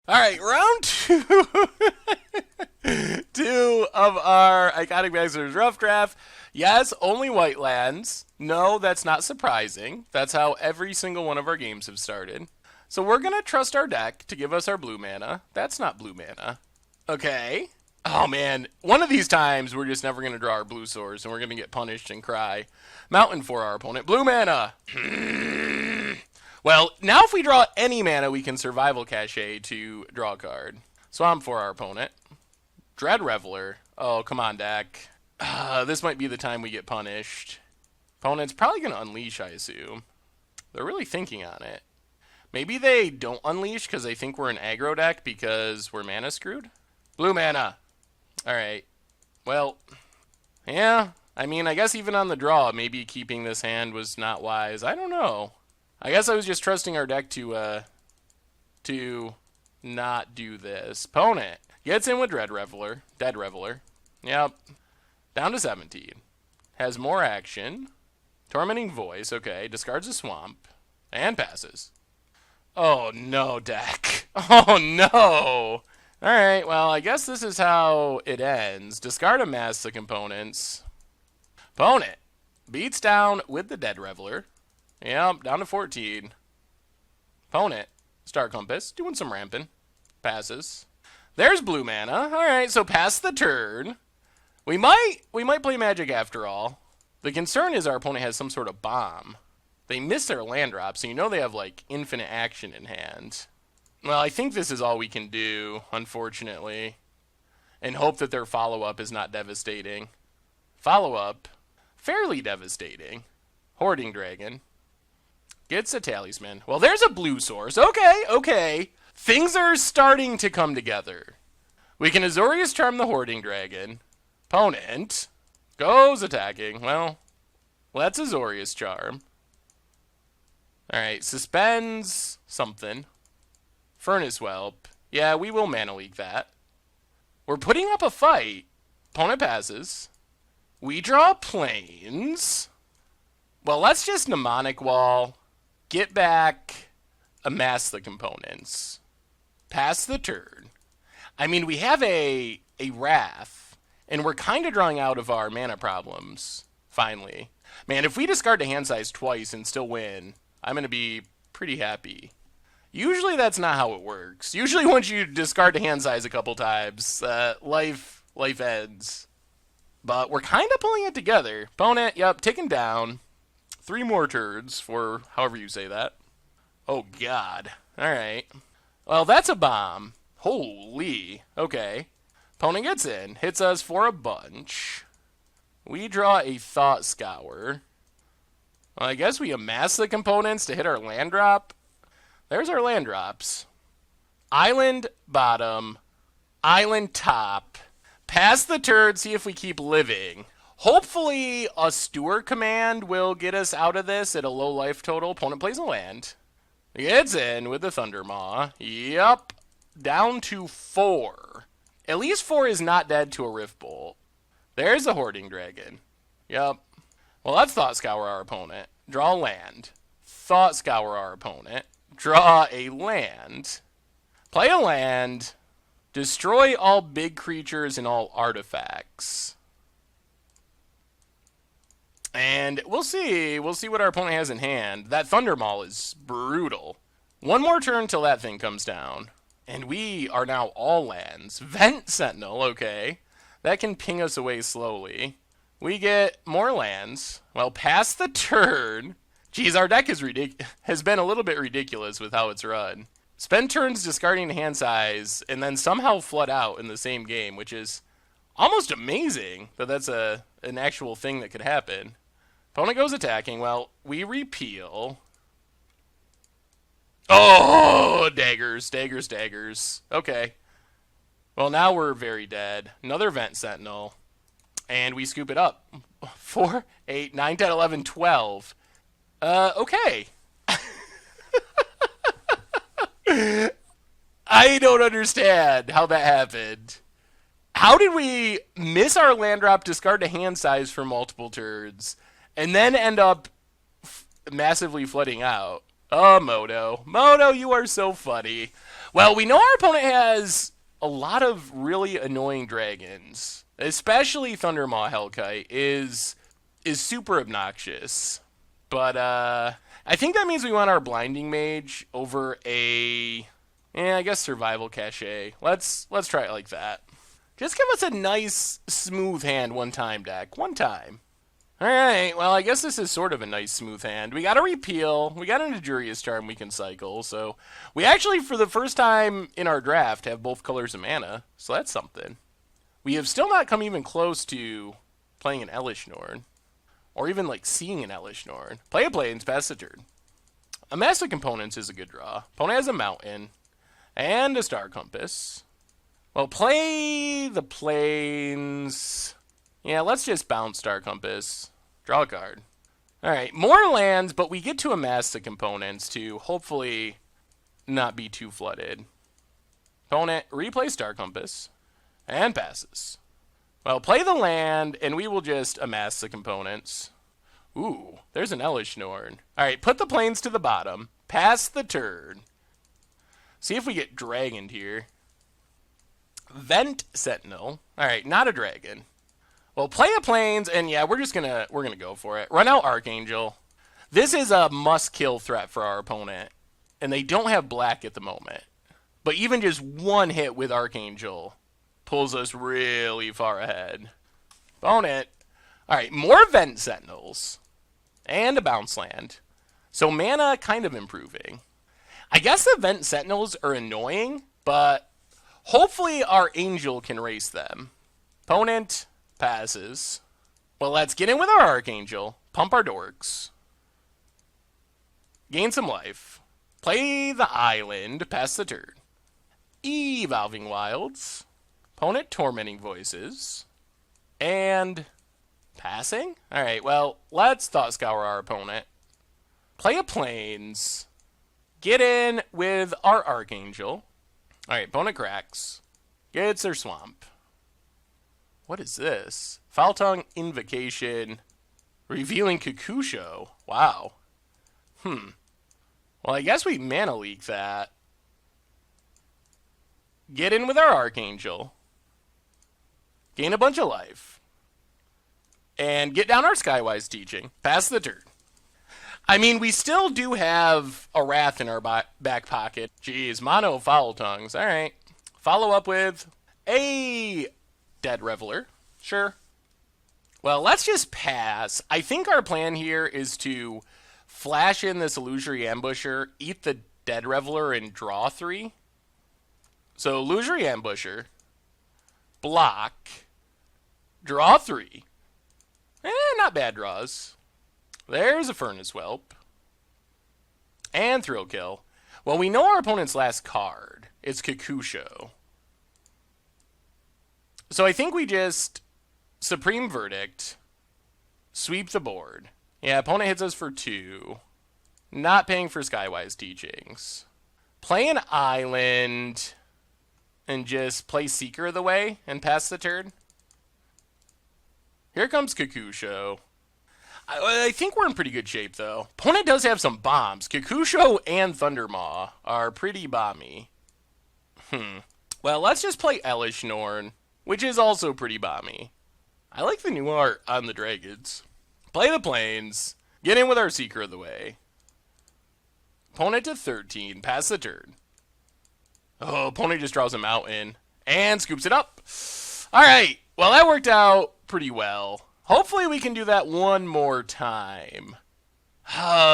All right, round two. Two of our iconic Masters rough draft. Yes, only white lands. No, that's not surprising. That's how every single one of our games have started. So we're going to trust our deck to give us our blue mana. That's not blue mana. Okay. Oh man, one of these times we're just never going to draw our blue source and we're going to get punished and cry. Mountain for our opponent. Blue mana. Well, now if we draw any mana, we can survival cachet to draw a card. Swamp for our opponent. Dread Reveler. Oh, come on, deck. This might be the time we get punished. Opponent's probably going to unleash, I assume. They're really thinking on it. Maybe they don't unleash because they think we're an aggro deck because we're mana screwed? Blue mana. Alright. Well, yeah. I mean, I guess even on the draw, maybe keeping this hand was not wise. I don't know. I guess I was just trusting our deck to not do this. Opponent gets in with Dead Reveler. Yep. Down to 17. Has more action. Tormenting Voice, okay. Discards a swamp. And passes. Oh no, deck. Oh no! Alright, well, I guess this is how it ends. Discard a Mass the components. Opponent beats down with the Dead Reveler. Yep, down to 14. Opponent, Star Compass, doing some ramping. Passes. There's blue mana. Alright, so pass the turn. We might play Magic after all. The concern is our opponent has some sort of bomb. They miss their land drop, so you know they have, like, infinite action in hand. Well, I think this is all we can do, unfortunately. And hope that their follow-up is not devastating. Follow-up, fairly devastating. Hoarding Dragon. Gets a Talisman. Well, there's a blue source. Okay. Things are starting to come together. We can Azorius Charm the Hoarding Dragon. Opponent goes attacking. Well, let's Azorius Charm. Alright, suspends something. Furnace Whelp. Yeah, we will Mana Leak that. We're putting up a fight. Opponent passes. We draw planes. Well, let's just Mnemonic Wall. Get back. Amass the components. Pass the turn. I mean, we have a Wrath, and we're kind of drawing out of our mana problems, finally. Man, if we discard the hand size twice and still win, I'm going to be pretty happy. Usually that's not how it works. Usually once you discard the hand size a couple times, life ends. But we're kind of pulling it together. Opponent, yep, ticking down. 3 more turns for however you say that. Oh, God. Alright. Well, that's a bomb. Holy. Okay. Opponent gets in. Hits us for a bunch. We draw a Thought Scour. Well, I guess we amass the components to hit our land drop. There's our land drops. Island bottom. Island top. Pass the turn, see if we keep living. Hopefully, a Steward command will get us out of this at a low life total. Opponent plays a land. Gets in with the Thundermaw. Yup. Down to 4. At least 4 is not dead to a Rift Bolt. There's a Hoarding Dragon. Yup. Well, let's Thought Scour our opponent. Draw a land. Thought Scour our opponent. Draw a land. Play a land. Destroy all big creatures and all artifacts. And we'll see. We'll see what our opponent has in hand. That Thundermaw is brutal. One more turn till that thing comes down. And we are now all lands. Vent Sentinel, okay. That can ping us away slowly. We get more lands. Well, past the turn. Geez, our deck has been a little bit ridiculous with how it's run. Spend turns discarding the hand size, and then somehow flood out in the same game, which is almost amazing that that's an actual thing that could happen. Opponent goes attacking. Well, we repeal. Oh, daggers. Okay. Well, now we're very dead. Another Vent Sentinel. And we scoop it up. 4, 8, 9, 10, 11, 12. Okay. I don't understand how that happened. How did we miss our land drop, discard the hand size for multiple turns, and then end up massively flooding out? Oh, Moto. Moto, you are so funny. Well, we know our opponent has a lot of really annoying dragons. Especially Thundermaw Hellkite is super obnoxious. But I think that means we want our Blinding Mage over a I guess Survival Cachet. Let's try it like that. Just give us a nice smooth hand one time, deck. One time. Alright, well, I guess this is sort of a nice smooth hand. We got a Repeal, we got an Injurious Charm we can cycle, so we actually, for the first time in our draft, have both colors of mana, so that's something. We have still not come even close to playing an Elish Norn, or even, like, seeing an Elish Norn. Play a Plains, pass the turn. A Massive Components is a good draw. Opponent has a Mountain, and a Star Compass. Well, play the Plains. Yeah, let's just bounce Star Compass. Draw a card. Alright, more lands, but we get to amass the components to hopefully not be too flooded. Opponent, replay Star Compass, and passes. Well, play the land, and we will just amass the components. Ooh, there's an Elish Norn. Alright, put the plains to the bottom. Pass the turn. See if we get dragoned here. Vent Sentinel. Alright, not a dragon. Well, play a plains, and yeah, we're gonna go for it. Run out Archangel. This is a must-kill threat for our opponent, and they don't have black at the moment. But even just one hit with Archangel pulls us really far ahead. Opponent. Alright, more Vent Sentinels. And a bounce land. So mana kind of improving. I guess the Vent Sentinels are annoying, but hopefully our Angel can race them. Opponent passes. Well, let's get in with our Archangel. Pump our dorks. Gain some life. Play the island. Pass the turn. Evolving Wilds. Opponent Tormenting Voices. And passing? Alright, well, let's Thought Scour our opponent. Play a Plains. Get in with our Archangel. Alright, opponent cracks. Gets their Swamp. What is this? Foul Tongue Invocation. Revealing Kakusho. Wow. Well, I guess we mana leak that. Get in with our Archangel. Gain a bunch of life. And get down our Skywise Teaching. Pass the turn. I mean, we still do have a Wrath in our back pocket. Jeez, mono Foul Tongues. Alright. Follow up with a Dead Reveler. Sure. Well, let's just pass. I think our plan here is to flash in this Illusory Ambusher, eat the Dead Reveler, and draw 3. So, Illusory Ambusher, block, draw 3. Not bad draws. There's a Furnace Whelp. And Thrill Kill. Well, we know our opponent's last card. It's Kakusho. So I think we just Supreme Verdict, sweep the board. Yeah, opponent hits us for 2. Not paying for Skywise Teachings. Play an island and just play Seeker of the Way and pass the turn. Here comes Kakusho. I think we're in pretty good shape, though. Opponent does have some bombs. Kakusho and Thundermaw are pretty bomby. Well, let's just play Elish Norn, which is also pretty bomby. I like the new art on the dragons. Play the plains. Get in with our Seeker of the Way. Opponent to 13. Pass the turn. Oh, opponent just draws a mountain. And scoops it up. Alright. Well, that worked out pretty well. Hopefully we can do that one more time.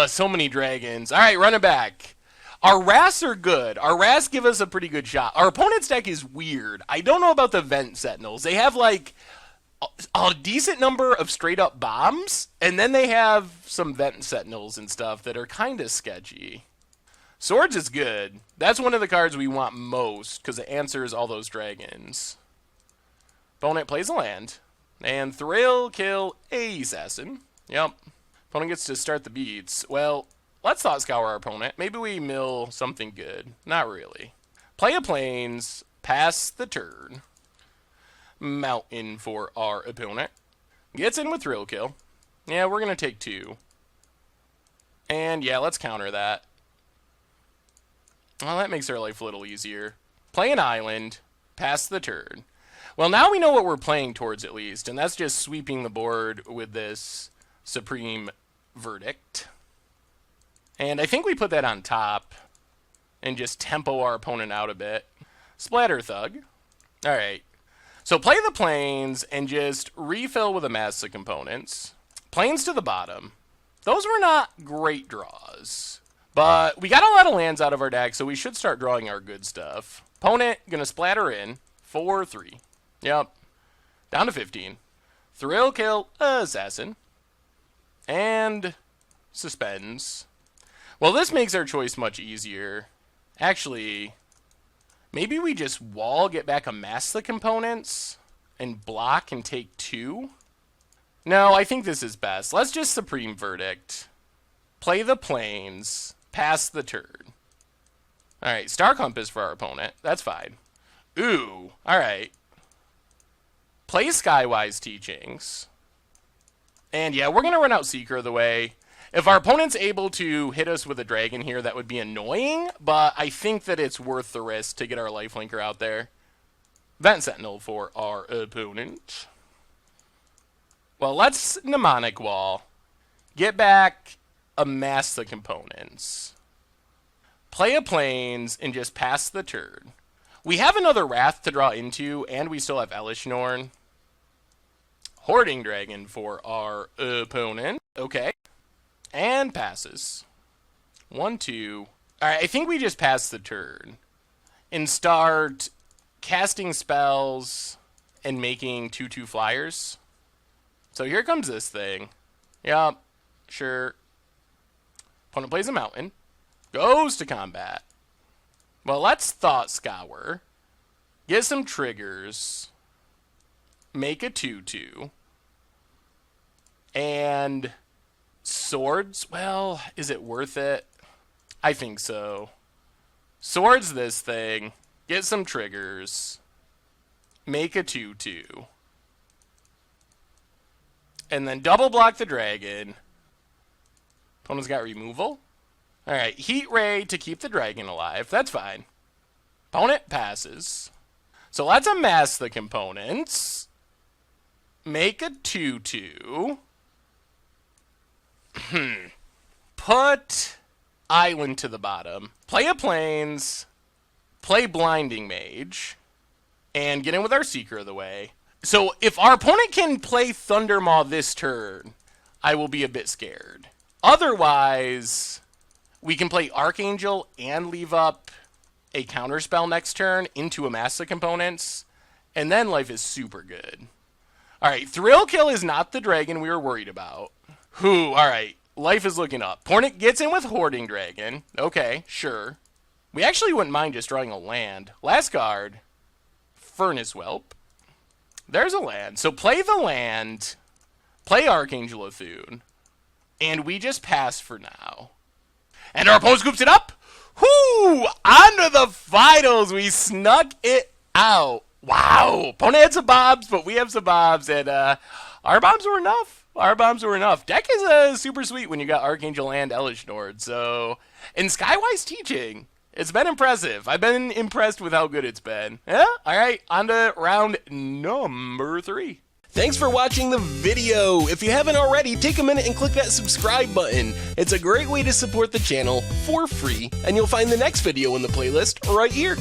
So many dragons. Alright, run it back. Our Wraths are good. Our Wraths give us a pretty good shot. Our opponent's deck is weird. I don't know about the Vent Sentinels. They have, like, a decent number of straight-up bombs, and then they have some Vent Sentinels and stuff that are kind of sketchy. Swords is good. That's one of the cards we want most, because it answers all those dragons. Opponent plays a land. And Thrill Kill a Assassin. Yep. Opponent gets to start the beats. Well, let's Thought Scour our opponent. Maybe we mill something good. Not really. Play a plains. Pass the turn. Mountain for our opponent. Gets in with Thrill Kill. Yeah, we're going to take 2. And yeah, let's counter that. Well, that makes our life a little easier. Play an island, pass the turn. Well, now we know what we're playing towards at least, and that's just sweeping the board with this Supreme Verdict. And I think we put that on top and just tempo our opponent out a bit. Splatter Thug. All right. So play the plains and just refill with a mass of components. Plains to the bottom. Those were not great draws. But we got a lot of lands out of our deck, so we should start drawing our good stuff. Opponent going to splatter in. 4-3. Yep. Down to 15. Thrill Kill Assassin. And suspends. Well, this makes our choice much easier. Actually, maybe we just wall, get back a mass the components, and block and take 2? No, I think this is best. Let's just Supreme Verdict. Play the plains. Pass the turn. Alright, Star Compass for our opponent. That's fine. Ooh, alright. Play Skywise Teachings. And yeah, we're going to run out Seeker of the way. If our opponent's able to hit us with a dragon here, that would be annoying, but I think that it's worth the risk to get our lifelinker out there. Vent Sentinel for our opponent. Well, let's Mnemonic Wall. Get back, amass the components. Play a plains and just pass the turn. We have another Wrath to draw into, and we still have Elishnorn. Hoarding Dragon for our opponent. Okay. And passes. 1-2. Alright, I think we just pass the turn. And start casting spells and making 2/2 flyers. So here comes this thing. Yup. Sure. Opponent plays a mountain. Goes to combat. Well, let's Thought Scour. Get some triggers. Make a 2/2. And swords, well, is it worth it? I think so. Swords this thing. Get some triggers. Make a 2/2. And then double block the dragon. Opponent's got removal. Alright, Heat Ray to keep the dragon alive. That's fine. Opponent passes. So let's amass the components. Make a 2/2. Put Island to the bottom. Play a Plains. Play Blinding Mage. And get in with our Seeker of the way. So if our opponent can play Thundermaw this turn, I will be a bit scared. Otherwise, we can play Archangel and leave up a counterspell next turn into amass the components. And then life is super good. Alright, Thrill Kill is not the dragon we were worried about. Alright. Life is looking up. Pornic gets in with Hoarding Dragon. Okay, sure. We actually wouldn't mind just drawing a land. Last card, Furnace Whelp. There's a land. So play the land, play Archangel Athune, and we just pass for now. And our opponent scoops it up. Onto the finals. We snuck it out. Wow. Opponent had some bombs, but we have some bombs, and our bombs were enough. Our bombs were enough. Deck is super sweet when you got Archangel and Elishnorn. So, and Skywise Teaching. It's been impressive. I've been impressed with how good it's been. Yeah? Alright, on to round number 3. Thanks for watching the video. If you haven't already, take a minute and click that subscribe button. It's a great way to support the channel for free, and you'll find the next video in the playlist right here.